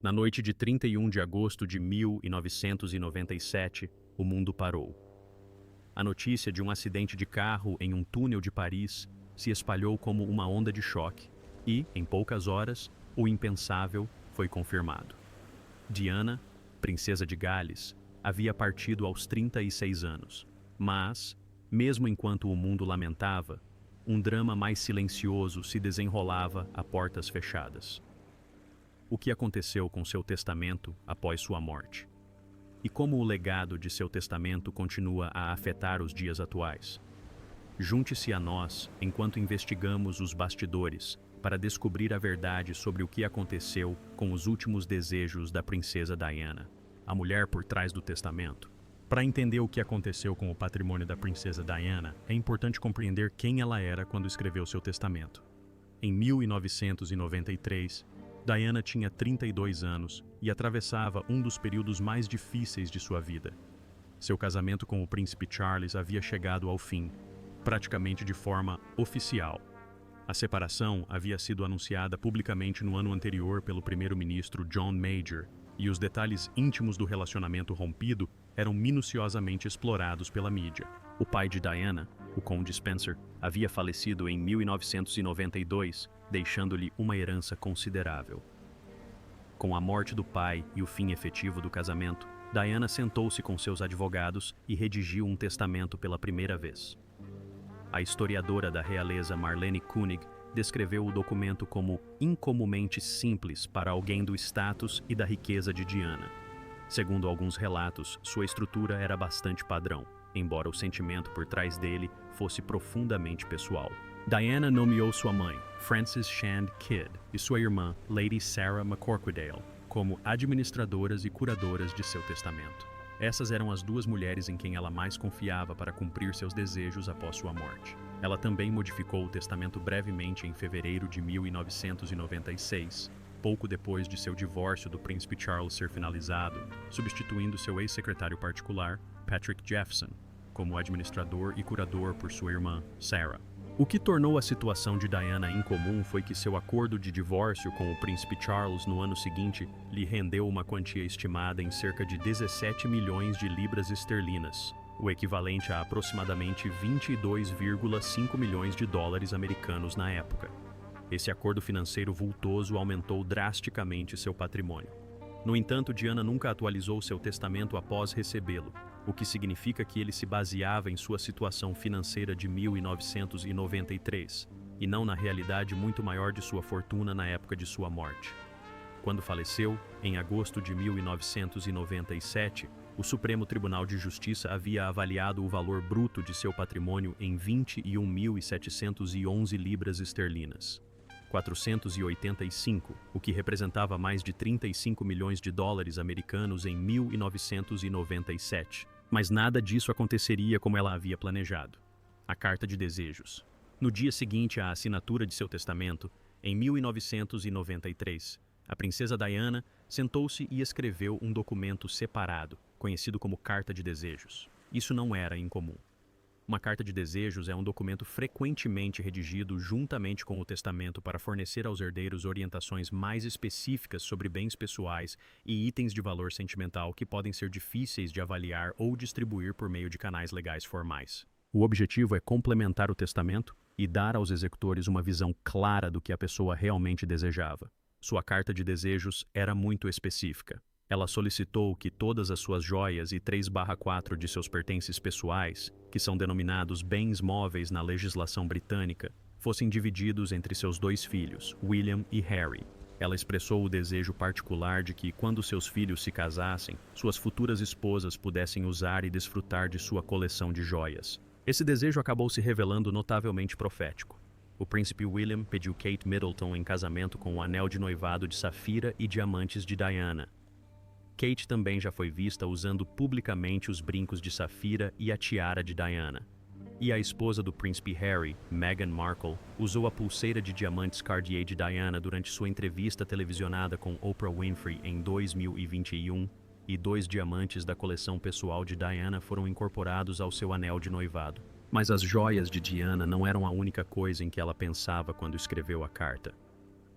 Na noite de 31 de agosto de 1997, o mundo parou. A notícia de um acidente de carro em um túnel de Paris se espalhou como uma onda de choque e, em poucas horas, o impensável foi confirmado. Diana, princesa de Gales, havia partido aos 36 anos, mas, mesmo enquanto o mundo lamentava, um drama mais silencioso se desenrolava a portas fechadas. O que aconteceu com seu testamento após sua morte? E como o legado de seu testamento continua a afetar os dias atuais? Junte-se a nós enquanto investigamos os bastidores para descobrir a verdade sobre o que aconteceu com os últimos desejos da princesa Diana, a mulher por trás do testamento. Para entender o que aconteceu com o patrimônio da princesa Diana, é importante compreender quem ela era quando escreveu seu testamento. Em 1993, Diana tinha 32 anos e atravessava um dos períodos mais difíceis de sua vida. Seu casamento com o príncipe Charles havia chegado ao fim, praticamente de forma oficial. A separação havia sido anunciada publicamente no ano anterior pelo primeiro-ministro John Major, e os detalhes íntimos do relacionamento rompido eram minuciosamente explorados pela mídia. O pai de Diana, o conde Spencer, havia falecido em 1992, deixando-lhe uma herança considerável. Com a morte do pai e o fim efetivo do casamento, Diana sentou-se com seus advogados e redigiu um testamento pela primeira vez. A historiadora da realeza Marlene Koenig descreveu o documento como incomumente simples para alguém do status e da riqueza de Diana. Segundo alguns relatos, sua estrutura era bastante padrão, embora o sentimento por trás dele fosse profundamente pessoal. Diana nomeou sua mãe, Frances Shand Kidd, e sua irmã, Lady Sarah McCorquodale, como administradoras e curadoras de seu testamento. Essas eram as duas mulheres em quem ela mais confiava para cumprir seus desejos após sua morte. Ela também modificou o testamento brevemente em fevereiro de 1996, pouco depois de seu divórcio do príncipe Charles ser finalizado, substituindo seu ex-secretário particular, Patrick Jeffson, como administrador e curador por sua irmã, Sarah. O que tornou a situação de Diana incomum foi que seu acordo de divórcio com o príncipe Charles no ano seguinte lhe rendeu uma quantia estimada em cerca de 17 milhões de libras esterlinas, o equivalente a aproximadamente 22,5 milhões de dólares americanos na época. Esse acordo financeiro vultoso aumentou drasticamente seu patrimônio. No entanto, Diana nunca atualizou seu testamento após recebê-lo, o que significa que ele se baseava em sua situação financeira de 1993, e não na realidade muito maior de sua fortuna na época de sua morte. Quando faleceu, em agosto de 1997, o Supremo Tribunal de Justiça havia avaliado o valor bruto de seu patrimônio em 21.711 libras esterlinas. 485, o que representava mais de 35 milhões de dólares americanos em 1997. Mas nada disso aconteceria como ela havia planejado. A Carta de Desejos. No dia seguinte à assinatura de seu testamento, em 1993, a princesa Diana sentou-se e escreveu um documento separado, conhecido como Carta de Desejos. Isso não era incomum. Uma carta de desejos é um documento frequentemente redigido juntamente com o testamento para fornecer aos herdeiros orientações mais específicas sobre bens pessoais e itens de valor sentimental que podem ser difíceis de avaliar ou distribuir por meio de canais legais formais. O objetivo é complementar o testamento e dar aos executores uma visão clara do que a pessoa realmente desejava. Sua carta de desejos era muito específica. Ela solicitou que todas as suas joias e 3/4 de seus pertences pessoais, que são denominados bens móveis na legislação britânica, fossem divididos entre seus dois filhos, William e Harry. Ela expressou o desejo particular de que, quando seus filhos se casassem, suas futuras esposas pudessem usar e desfrutar de sua coleção de joias. Esse desejo acabou se revelando notavelmente profético. O príncipe William pediu Kate Middleton em casamento com o anel de noivado de safira e diamantes de Diana. Kate também já foi vista usando publicamente os brincos de safira e a tiara de Diana. E a esposa do príncipe Harry, Meghan Markle, usou a pulseira de diamantes Cartier de Diana durante sua entrevista televisionada com Oprah Winfrey em 2021, e 2 diamantes da coleção pessoal de Diana foram incorporados ao seu anel de noivado. Mas as joias de Diana não eram a única coisa em que ela pensava quando escreveu a carta.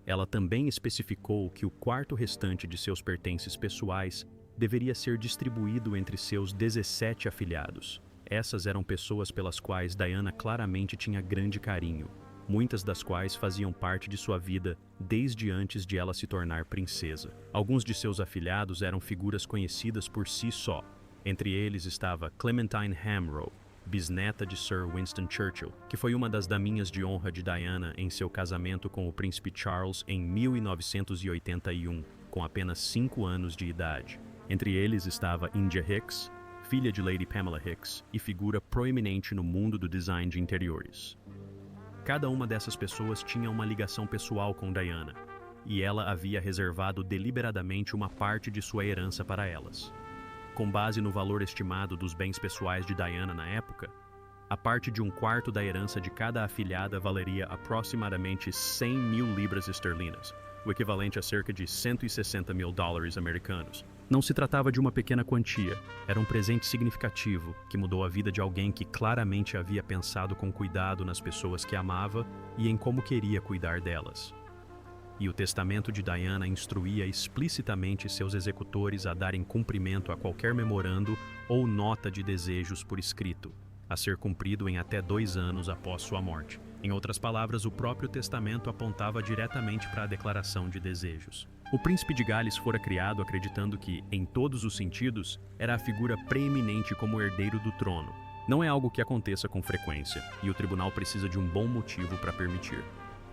Ela também especificou que o quarto restante de seus pertences pessoais deveria ser distribuído entre seus 17 afilhados. Essas eram pessoas pelas quais Diana claramente tinha grande carinho, muitas das quais faziam parte de sua vida desde antes de ela se tornar princesa. Alguns de seus afilhados eram figuras conhecidas por si só. Entre eles estava Clementine Hamrow, bisneta de Sir Winston Churchill, que foi uma das daminhas de honra de Diana em seu casamento com o príncipe Charles em 1981, com apenas 5 anos de idade. Entre eles estava India Hicks, filha de Lady Pamela Hicks e figura proeminente no mundo do design de interiores. Cada uma dessas pessoas tinha uma ligação pessoal com Diana, e ela havia reservado deliberadamente uma parte de sua herança para elas. Com base no valor estimado dos bens pessoais de Diana na época, a parte de 1/4 da herança de cada afilhada valeria aproximadamente 100 mil libras esterlinas, o equivalente a cerca de 160 mil dólares americanos. Não se tratava de uma pequena quantia, era um presente significativo que mudou a vida de alguém que claramente havia pensado com cuidado nas pessoas que amava e em como queria cuidar delas. E o testamento de Diana instruía explicitamente seus executores a darem cumprimento a qualquer memorando ou nota de desejos por escrito, a ser cumprido em até 2 anos após sua morte. Em outras palavras, o próprio testamento apontava diretamente para a declaração de desejos. O príncipe de Gales fora criado acreditando que, em todos os sentidos, era a figura preeminente como herdeiro do trono. Não é algo que aconteça com frequência, e o tribunal precisa de um bom motivo para permitir.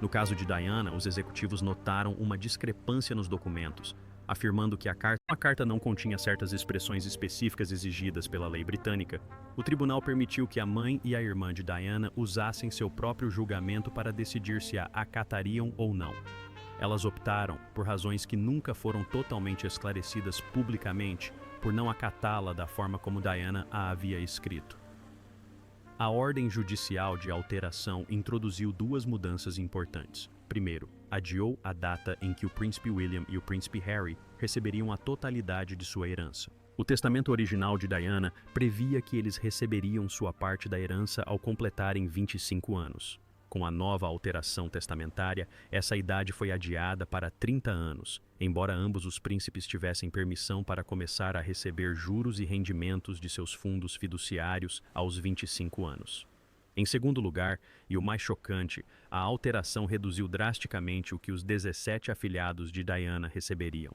No caso de Diana, os executivos notaram uma discrepância nos documentos, afirmando que a carta não continha certas expressões específicas exigidas pela lei britânica. O tribunal permitiu que a mãe e a irmã de Diana usassem seu próprio julgamento para decidir se a acatariam ou não. Elas optaram, por razões que nunca foram totalmente esclarecidas publicamente, por não acatá-la da forma como Diana a havia escrito. A ordem judicial de alteração introduziu 2 mudanças importantes. Primeiro, adiou a data em que o príncipe William e o príncipe Harry receberiam a totalidade de sua herança. O testamento original de Diana previa que eles receberiam sua parte da herança ao completarem 25 anos. Com a nova alteração testamentária, essa idade foi adiada para 30 anos, embora ambos os príncipes tivessem permissão para começar a receber juros e rendimentos de seus fundos fiduciários aos 25 anos. Em segundo lugar, e o mais chocante, a alteração reduziu drasticamente o que os 17 afilhados de Diana receberiam.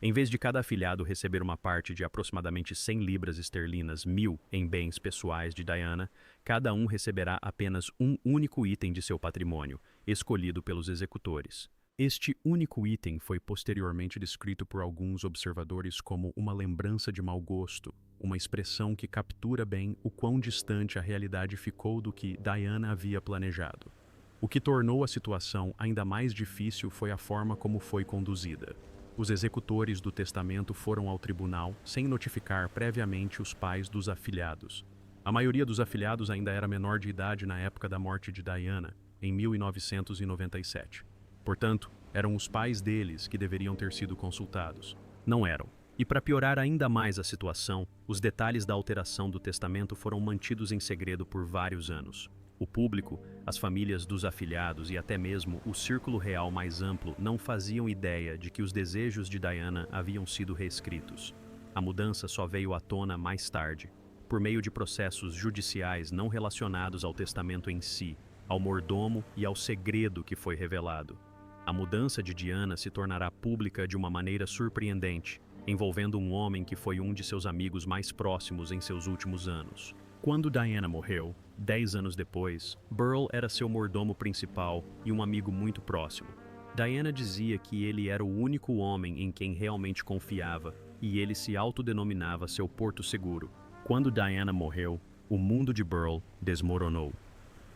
Em vez de cada afilhado receber uma parte de aproximadamente 100 libras esterlinas, 1.000 em bens pessoais de Diana, cada um receberá apenas um único item de seu patrimônio, escolhido pelos executores. Este único item foi posteriormente descrito por alguns observadores como uma lembrança de mau gosto, uma expressão que captura bem o quão distante a realidade ficou do que Diana havia planejado. O que tornou a situação ainda mais difícil foi a forma como foi conduzida. Os executores do testamento foram ao tribunal sem notificar previamente os pais dos afilhados. A maioria dos afilhados ainda era menor de idade na época da morte de Diana, em 1997. Portanto, eram os pais deles que deveriam ter sido consultados. Não eram. E para piorar ainda mais a situação, os detalhes da alteração do testamento foram mantidos em segredo por vários anos. O público, as famílias dos afilhados e até mesmo o círculo real mais amplo não faziam ideia de que os desejos de Diana haviam sido reescritos. A mudança só veio à tona mais tarde, por meio de processos judiciais não relacionados ao testamento em si, ao mordomo e ao segredo que foi revelado. A mudança de Diana se tornará pública de uma maneira surpreendente, envolvendo um homem que foi um de seus amigos mais próximos em seus últimos anos. Quando Diana morreu, 10 anos depois, Burrell era seu mordomo principal e um amigo muito próximo. Diana dizia que ele era o único homem em quem realmente confiava e ele se autodenominava seu porto seguro. Quando Diana morreu, o mundo de Burrell desmoronou.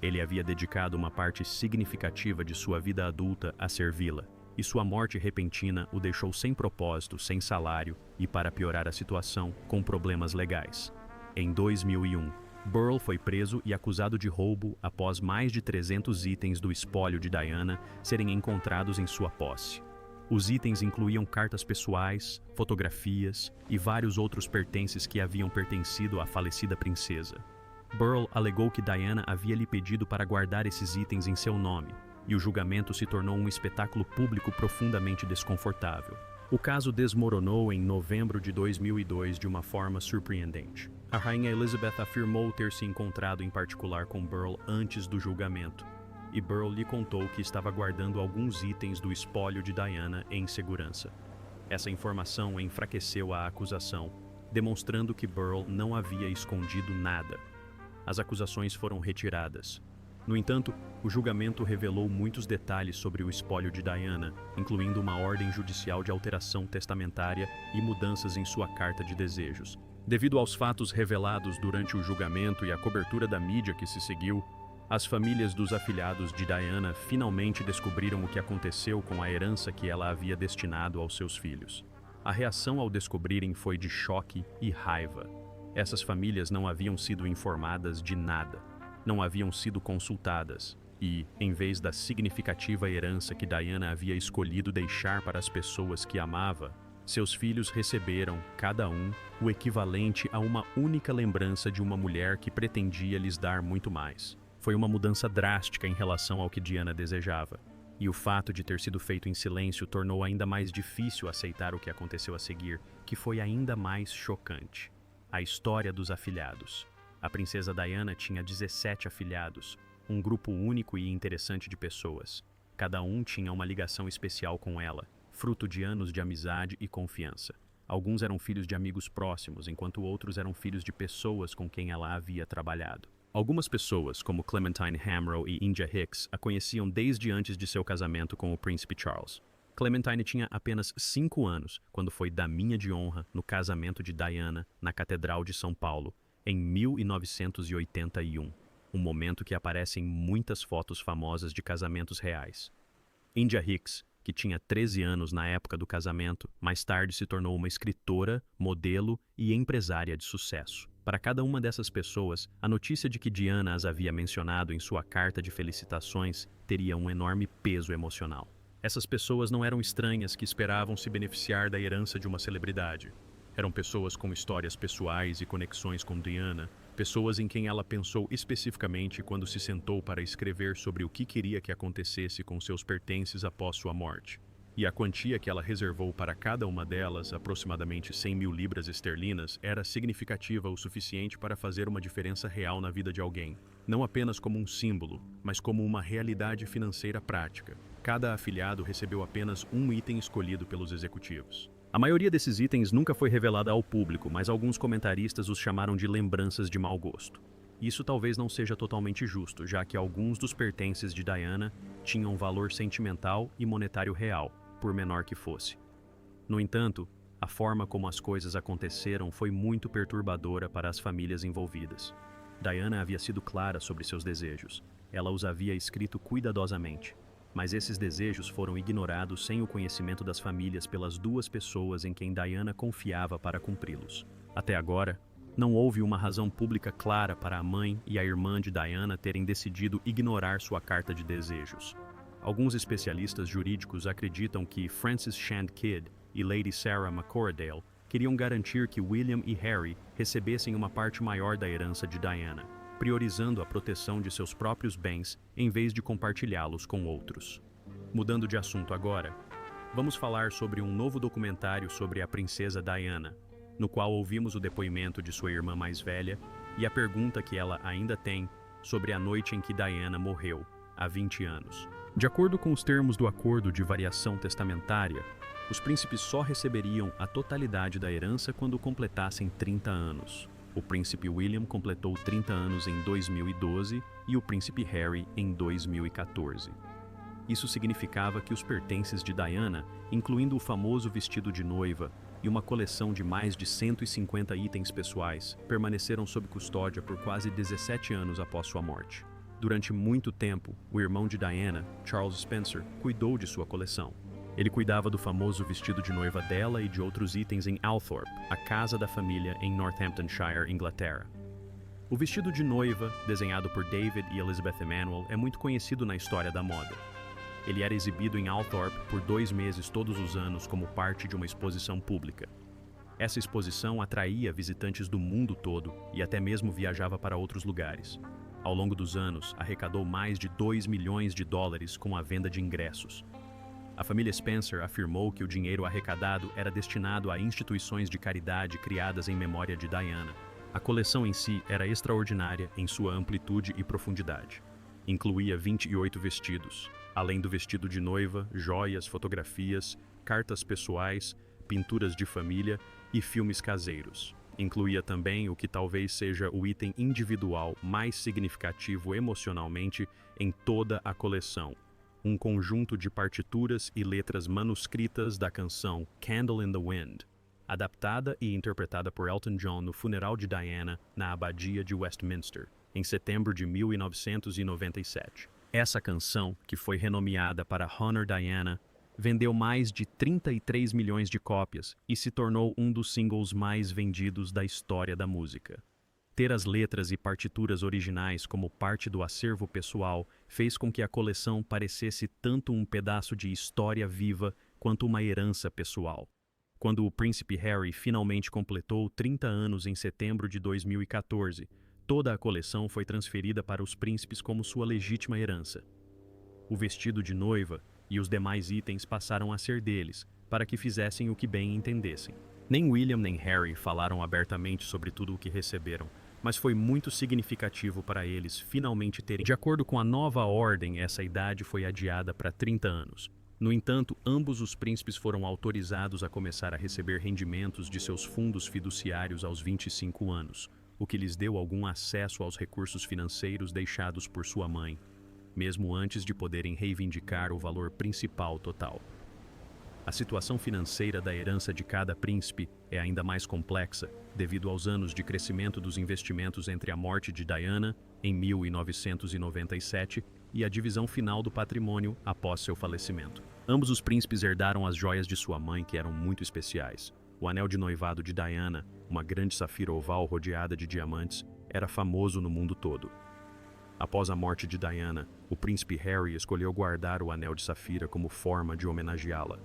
Ele havia dedicado uma parte significativa de sua vida adulta a servi-la, e sua morte repentina o deixou sem propósito, sem salário e, para piorar a situação, com problemas legais. Em 2001, Burrell foi preso e acusado de roubo após mais de 300 itens do espólio de Diana serem encontrados em sua posse. Os itens incluíam cartas pessoais, fotografias e vários outros pertences que haviam pertencido à falecida princesa. Burrell alegou que Diana havia lhe pedido para guardar esses itens em seu nome, e o julgamento se tornou um espetáculo público profundamente desconfortável. O caso desmoronou em novembro de 2002 de uma forma surpreendente. A rainha Elizabeth afirmou ter se encontrado em particular com Burrell antes do julgamento, e Burrell lhe contou que estava guardando alguns itens do espólio de Diana em segurança. Essa informação enfraqueceu a acusação, demonstrando que Burrell não havia escondido nada. As acusações foram retiradas. No entanto, o julgamento revelou muitos detalhes sobre o espólio de Diana, incluindo uma ordem judicial de alteração testamentária e mudanças em sua carta de desejos. Devido aos fatos revelados durante o julgamento e a cobertura da mídia que se seguiu, as famílias dos afilhados de Diana finalmente descobriram o que aconteceu com a herança que ela havia destinado aos seus filhos. A reação ao descobrirem foi de choque e raiva. Essas famílias não haviam sido informadas de nada. Não haviam sido consultadas e, em vez da significativa herança que Diana havia escolhido deixar para as pessoas que amava, seus filhos receberam, cada um, o equivalente a uma única lembrança de uma mulher que pretendia lhes dar muito mais. Foi uma mudança drástica em relação ao que Diana desejava, e o fato de ter sido feito em silêncio tornou ainda mais difícil aceitar o que aconteceu a seguir, que foi ainda mais chocante. A história dos afilhados. A princesa Diana tinha 17 afilhados, um grupo único e interessante de pessoas. Cada um tinha uma ligação especial com ela, fruto de anos de amizade e confiança. Alguns eram filhos de amigos próximos, enquanto outros eram filhos de pessoas com quem ela havia trabalhado. Algumas pessoas, como Clementine Hamrow e India Hicks, a conheciam desde antes de seu casamento com o príncipe Charles. Clementine tinha apenas 5 anos quando foi daminha de honra no casamento de Diana na Catedral de São Paulo, em 1981, um momento que aparece em muitas fotos famosas de casamentos reais. India Hicks, que tinha 13 anos na época do casamento, mais tarde se tornou uma escritora, modelo e empresária de sucesso. Para cada uma dessas pessoas, a notícia de que Diana as havia mencionado em sua carta de felicitações teria um enorme peso emocional. Essas pessoas não eram estranhas que esperavam se beneficiar da herança de uma celebridade. Eram pessoas com histórias pessoais e conexões com Diana, pessoas em quem ela pensou especificamente quando se sentou para escrever sobre o que queria que acontecesse com seus pertences após sua morte. E a quantia que ela reservou para cada uma delas, aproximadamente 100 mil libras esterlinas, era significativa o suficiente para fazer uma diferença real na vida de alguém. Não apenas como um símbolo, mas como uma realidade financeira prática. Cada afilhado recebeu apenas um item escolhido pelos executivos. A maioria desses itens nunca foi revelada ao público, mas alguns comentaristas os chamaram de lembranças de mau gosto. Isso talvez não seja totalmente justo, já que alguns dos pertences de Diana tinham valor sentimental e monetário real, por menor que fosse. No entanto, a forma como as coisas aconteceram foi muito perturbadora para as famílias envolvidas. Diana havia sido clara sobre seus desejos. Ela os havia escrito cuidadosamente. Mas esses desejos foram ignorados sem o conhecimento das famílias pelas duas pessoas em quem Diana confiava para cumpri-los. Até agora, não houve uma razão pública clara para a mãe e a irmã de Diana terem decidido ignorar sua carta de desejos. Alguns especialistas jurídicos acreditam que Frances Shand Kidd e Lady Sarah McCorradale queriam garantir que William e Harry recebessem uma parte maior da herança de Diana, priorizando a proteção de seus próprios bens em vez de compartilhá-los com outros. Mudando de assunto agora, vamos falar sobre um novo documentário sobre a princesa Diana, no qual ouvimos o depoimento de sua irmã mais velha e a pergunta que ela ainda tem sobre a noite em que Diana morreu, há 20 anos. De acordo com os termos do acordo de variação testamentária, os príncipes só receberiam a totalidade da herança quando completassem 30 anos. O príncipe William completou 30 anos em 2012 e o príncipe Harry em 2014. Isso significava que os pertences de Diana, incluindo o famoso vestido de noiva e uma coleção de mais de 150 itens pessoais, permaneceram sob custódia por quase 17 anos após sua morte. Durante muito tempo, o irmão de Diana, Charles Spencer, cuidou de sua coleção. Ele cuidava do famoso vestido de noiva dela e de outros itens em Althorp, a casa da família em Northamptonshire, Inglaterra. O vestido de noiva, desenhado por David e Elizabeth Emanuel, é muito conhecido na história da moda. Ele era exibido em Althorp por 2 meses todos os anos como parte de uma exposição pública. Essa exposição atraía visitantes do mundo todo e até mesmo viajava para outros lugares. Ao longo dos anos, arrecadou mais de 2 milhões de dólares com a venda de ingressos. A família Spencer afirmou que o dinheiro arrecadado era destinado a instituições de caridade criadas em memória de Diana. A coleção em si era extraordinária em sua amplitude e profundidade. Incluía 28 vestidos, além do vestido de noiva, joias, fotografias, cartas pessoais, pinturas de família e filmes caseiros. Incluía também o que talvez seja o item individual mais significativo emocionalmente em toda a coleção: um conjunto de partituras e letras manuscritas da canção Candle in the Wind, adaptada e interpretada por Elton John no funeral de Diana na Abadia de Westminster, em setembro de 1997. Essa canção, que foi renomeada para Honor Diana, vendeu mais de 33 milhões de cópias e se tornou um dos singles mais vendidos da história da música. Ter as letras e partituras originais como parte do acervo pessoal fez com que a coleção parecesse tanto um pedaço de história viva quanto uma herança pessoal. Quando o príncipe Harry finalmente completou 30 anos em setembro de 2014, toda a coleção foi transferida para os príncipes como sua legítima herança. O vestido de noiva e os demais itens passaram a ser deles, para que fizessem o que bem entendessem. Nem William nem Harry falaram abertamente sobre tudo o que receberam, mas foi muito significativo para eles finalmente terem. De acordo com a nova ordem, essa idade foi adiada para 30 anos. No entanto, ambos os príncipes foram autorizados a começar a receber rendimentos de seus fundos fiduciários aos 25 anos, o que lhes deu algum acesso aos recursos financeiros deixados por sua mãe, mesmo antes de poderem reivindicar o valor principal total. A situação financeira da herança de cada príncipe é ainda mais complexa, devido aos anos de crescimento dos investimentos entre a morte de Diana, em 1997, e a divisão final do patrimônio após seu falecimento. Ambos os príncipes herdaram as joias de sua mãe, que eram muito especiais. O anel de noivado de Diana, uma grande safira oval rodeada de diamantes, era famoso no mundo todo. Após a morte de Diana, o príncipe Harry escolheu guardar o anel de safira como forma de homenageá-la.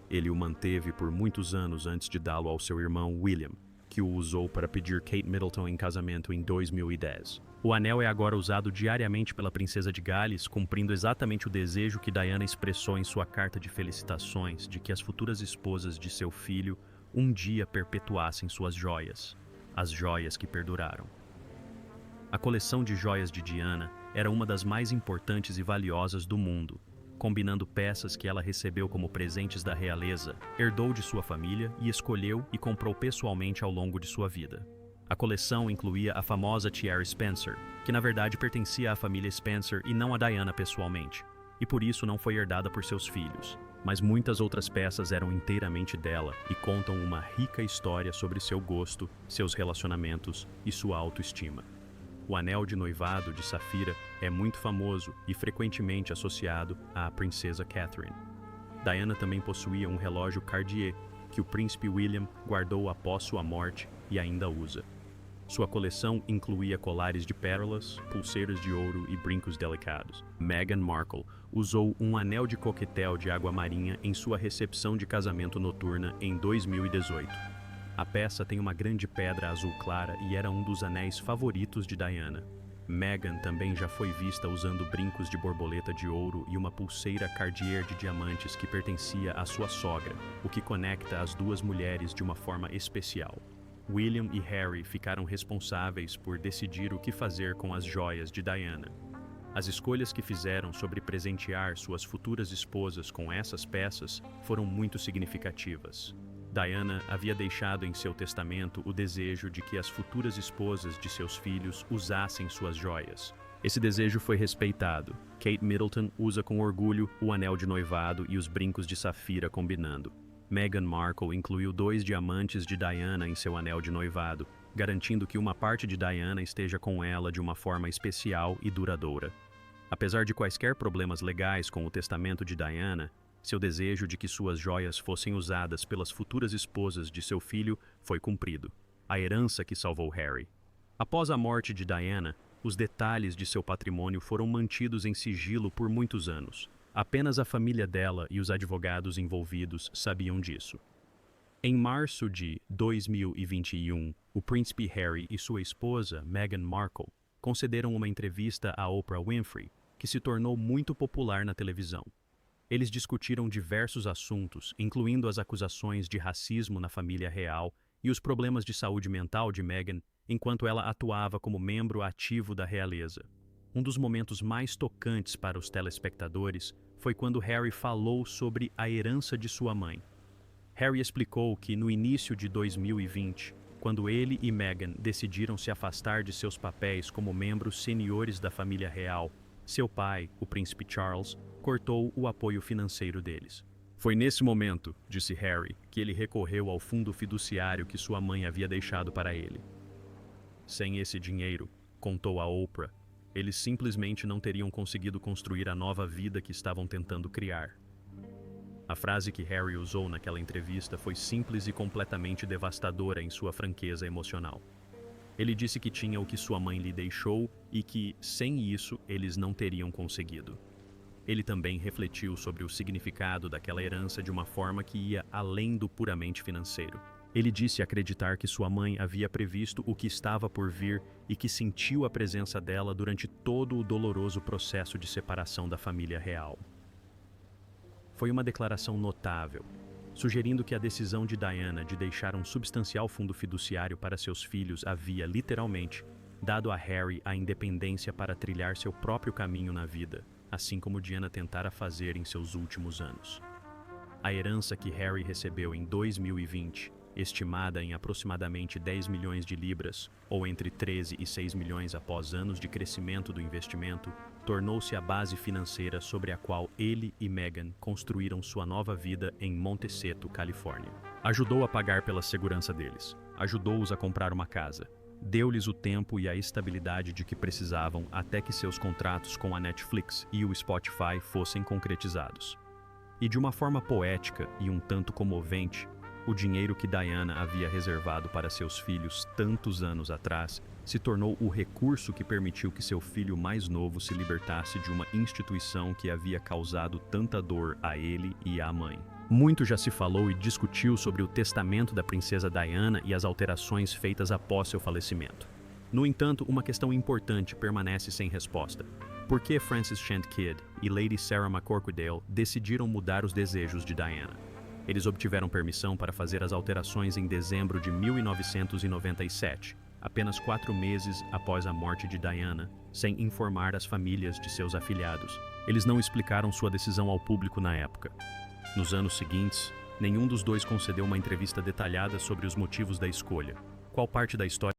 Ele o manteve por muitos anos antes de dá-lo ao seu irmão William, que o usou para pedir Kate Middleton em casamento em 2010. O anel é agora usado diariamente pela princesa de Gales, cumprindo exatamente o desejo que Diana expressou em sua carta de felicitações de que as futuras esposas de seu filho um dia perpetuassem suas joias, as joias que perduraram. A coleção de joias de Diana era uma das mais importantes e valiosas do mundo, combinando peças que ela recebeu como presentes da realeza, herdou de sua família e escolheu e comprou pessoalmente ao longo de sua vida. A coleção incluía a famosa tiara Spencer, que na verdade pertencia à família Spencer e não a Diana pessoalmente, e por isso não foi herdada por seus filhos. Mas muitas outras peças eram inteiramente dela e contam uma rica história sobre seu gosto, seus relacionamentos e sua autoestima. O anel de noivado de safira é muito famoso e frequentemente associado à princesa Catherine. Diana também possuía um relógio Cartier, que o príncipe William guardou após sua morte e ainda usa. Sua coleção incluía colares de pérolas, pulseiras de ouro e brincos delicados. Meghan Markle usou um anel de coquetel de água marinha em sua recepção de casamento noturna em 2018. A peça tem uma grande pedra azul clara e era um dos anéis favoritos de Diana. Meghan também já foi vista usando brincos de borboleta de ouro e uma pulseira Cartier de diamantes que pertencia à sua sogra, o que conecta as duas mulheres de uma forma especial. William e Harry ficaram responsáveis por decidir o que fazer com as joias de Diana. As escolhas que fizeram sobre presentear suas futuras esposas com essas peças foram muito significativas. Diana havia deixado em seu testamento o desejo de que as futuras esposas de seus filhos usassem suas joias. Esse desejo foi respeitado. Kate Middleton usa com orgulho o anel de noivado e os brincos de safira combinando. Meghan Markle incluiu 2 diamantes de Diana em seu anel de noivado, garantindo que uma parte de Diana esteja com ela de uma forma especial e duradoura. Apesar de quaisquer problemas legais com o testamento de Diana, seu desejo de que suas joias fossem usadas pelas futuras esposas de seu filho foi cumprido. A herança que salvou Harry. Após a morte de Diana, os detalhes de seu patrimônio foram mantidos em sigilo por muitos anos. Apenas a família dela e os advogados envolvidos sabiam disso. Em março de 2021, o príncipe Harry e sua esposa, Meghan Markle, concederam uma entrevista a Oprah Winfrey, que se tornou muito popular na televisão. Eles discutiram diversos assuntos, incluindo as acusações de racismo na família real e os problemas de saúde mental de Meghan enquanto ela atuava como membro ativo da realeza. Um dos momentos mais tocantes para os telespectadores foi quando Harry falou sobre a herança de sua mãe. Harry explicou que no início de 2020, quando ele e Meghan decidiram se afastar de seus papéis como membros seniores da família real, seu pai, o príncipe Charles, cortou o apoio financeiro deles. Foi nesse momento, disse Harry, que ele recorreu ao fundo fiduciário que sua mãe havia deixado para ele. Sem esse dinheiro, contou a Oprah, eles simplesmente não teriam conseguido construir a nova vida que estavam tentando criar. A frase que Harry usou naquela entrevista foi simples e completamente devastadora em sua franqueza emocional. Ele disse que tinha o que sua mãe lhe deixou e que, sem isso, eles não teriam conseguido. Ele também refletiu sobre o significado daquela herança de uma forma que ia além do puramente financeiro. Ele disse acreditar que sua mãe havia previsto o que estava por vir e que sentiu a presença dela durante todo o doloroso processo de separação da família real. Foi uma declaração notável, sugerindo que a decisão de Diana de deixar um substancial fundo fiduciário para seus filhos havia, literalmente, dado a Harry a independência para trilhar seu próprio caminho na vida, assim como Diana tentara fazer em seus últimos anos. A herança que Harry recebeu em 2020, estimada em aproximadamente 10 milhões de libras, ou entre 13 e 6 milhões após anos de crescimento do investimento, tornou-se a base financeira sobre a qual ele e Meghan construíram sua nova vida em Montecito, Califórnia. Ajudou a pagar pela segurança deles, ajudou-os a comprar uma casa, deu-lhes o tempo e a estabilidade de que precisavam até que seus contratos com a Netflix e o Spotify fossem concretizados. E de uma forma poética e um tanto comovente, o dinheiro que Diana havia reservado para seus filhos tantos anos atrás se tornou o recurso que permitiu que seu filho mais novo se libertasse de uma instituição que havia causado tanta dor a ele e à mãe. Muito já se falou e discutiu sobre o testamento da princesa Diana e as alterações feitas após seu falecimento. No entanto, uma questão importante permanece sem resposta. Por que Francis Chant Kidd e Lady Sarah McCorquodale decidiram mudar os desejos de Diana? Eles obtiveram permissão para fazer as alterações em dezembro de 1997, apenas 4 meses após a morte de Diana, sem informar as famílias de seus afilhados. Eles não explicaram sua decisão ao público na época. Nos anos seguintes, nenhum dos dois concedeu uma entrevista detalhada sobre os motivos da escolha. Qual parte da história